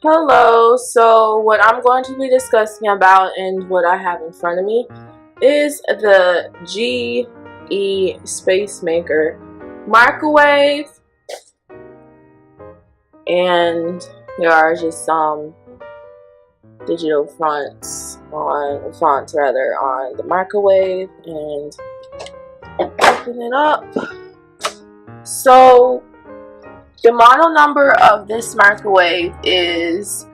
Hello, so what I'm going to be discussing about and what I have in front of me is the GE Spacemaker microwave, and there are just some digital fonts on the microwave, and open it up. So the model number of this microwave is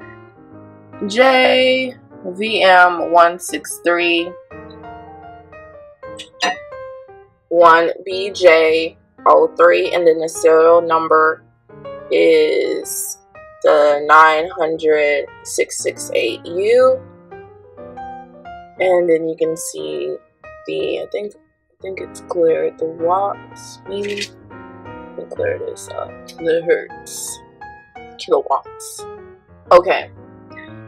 JVM1631BJ03, and then the serial number is the 900-668U, and then you can see the I think it's clear, the watts, maybe. Let me clear this up. The hertz, kilowatts. Okay,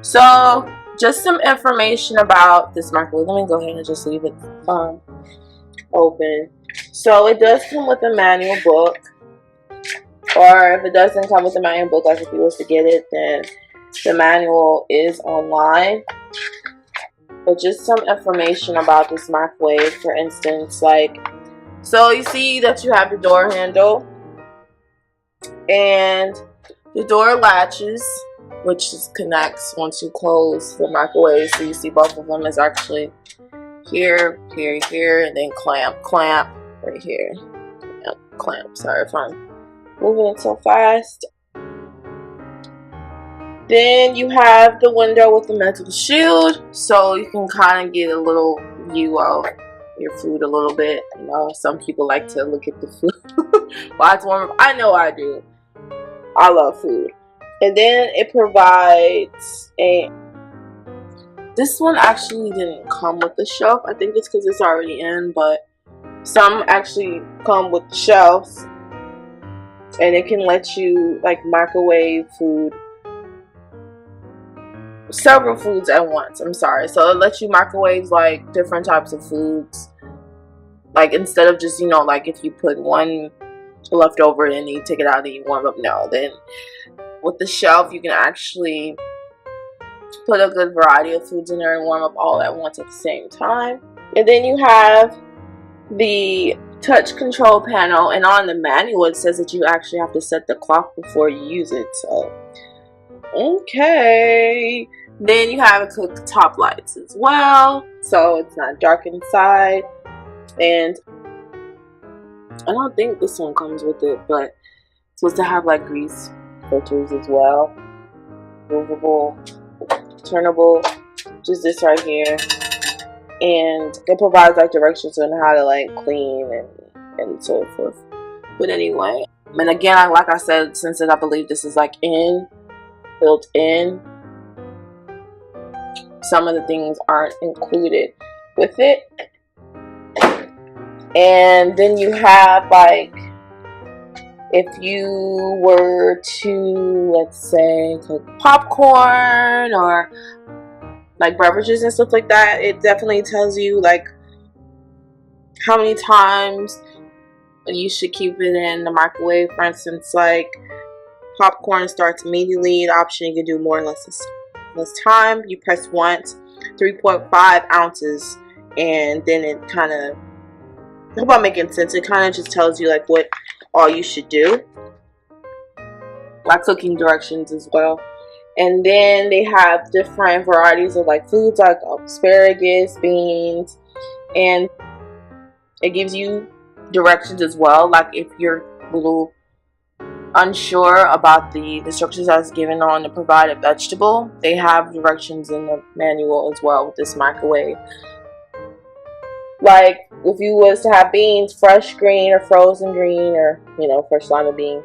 so just some information about this microwave. Let me go ahead and just leave it open. So it does come with a manual book, or if it doesn't come with a manual book, like if you was to get it, then the manual is online. But just some information about this microwave, for instance, like, so you see that you have the door handle and the door latches, which just connects once you close the microwave. So you see both of them is actually here, and then clamp right here. Yep, clamp. Sorry if I'm moving it so fast. Then you have the window with the metal shield, so you can kind of get a little view of your food a little bit. You know, some people like to look at the food while it's warm up. I know I do. I love food. And then it provides this one actually didn't come with the shelf. I think it's because it's already in, but some actually come with the shelves, and it can let you like microwave food, several foods at once. I'm sorry. So it lets you microwave like different types of foods. Like instead of just, you know, like if you put one left over and you take it out and you warm up. No, then with the shelf you can actually put a good variety of foods in there and warm up all at once at the same time. And then you have the touch control panel, and on the manual it says that you actually have to set the clock before you use it. So okay. Then you have cooktop lights as well, so it's not dark inside. And I don't think this one comes with it, but it's supposed to have like grease filters as well. Movable, turnable, just this right here. And it provides like directions on how to like clean and so forth. But anyway, and again, like I said, since I believe this is like built in, some of the things aren't included with it. And then you have like, if you were to, let's say, cook popcorn or like beverages and stuff like that, it definitely tells you like how many times you should keep it in the microwave. For instance, like popcorn starts immediately. The option you can do more or less time. You press once, 3.5 ounces, and then it kind of, I hope I'm making sense. It kind of just tells you like what all you should do, like cooking directions as well. And then they have different varieties of like foods like asparagus, beans, and it gives you directions as well. Like if you're a little unsure about the instructions that's given on the provided vegetable, they have directions in the manual as well with this microwave. Like if you was to have beans, fresh green or frozen green, or you know, fresh lima bean,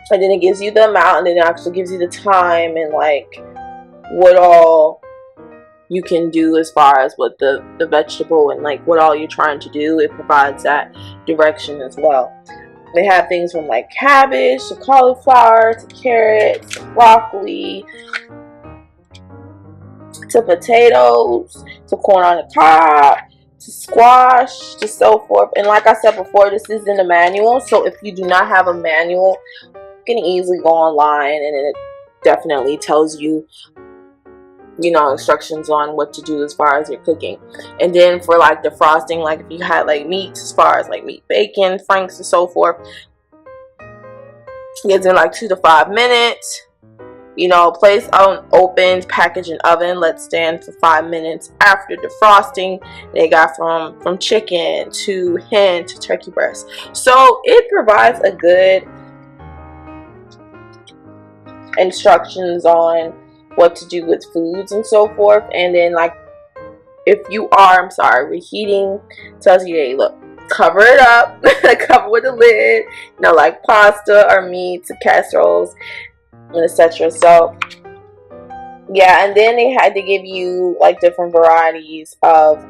and then it gives you the amount, and then it actually gives you the time and like what all you can do as far as with the vegetable and like what all you're trying to do. It provides that direction as well. They have things from like cabbage to cauliflower to carrots to broccoli to potatoes to corn on the cob to squash to so forth. And like I said before, this is in the manual, so if you do not have a manual can easily go online and it definitely tells you, you know, instructions on what to do as far as your cooking. And then for like defrosting, like if you had like meats, as far as like meat, bacon, franks, and so forth, it gives in like 2 to 5 minutes. You know, place on open, package in oven, let stand for 5 minutes after defrosting. They got from chicken to hen to turkey breast. So it provides a good instructions on what to do with foods and so forth. And then like if you are, reheating, tells you, hey, look, cover it up, cover with a lid, you know, like pasta or meats, casseroles, and etc. So yeah, and then they had to give you like different varieties of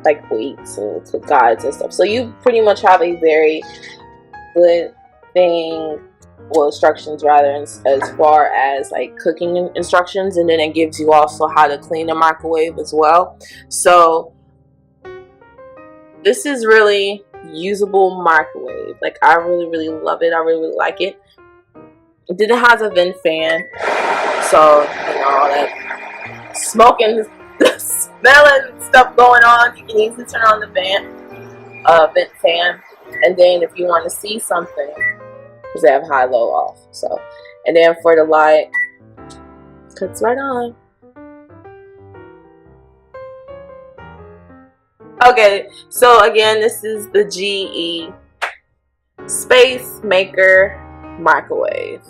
like weights and cook guides and stuff. So you pretty much have a very good thing, well, instructions rather, as far as like cooking instructions. And then it gives you also how to clean the microwave as well. So this is really usable microwave. Like I really love it. I really like it. Then it has a vent fan, so you know, all that smoking, smelling stuff going on, you can easily turn on the vent fan. And then if you want to see something, because they have high, low, off. So, and then for the light, cuts right on. Okay, so again, this is the GE Spacemaker microwave.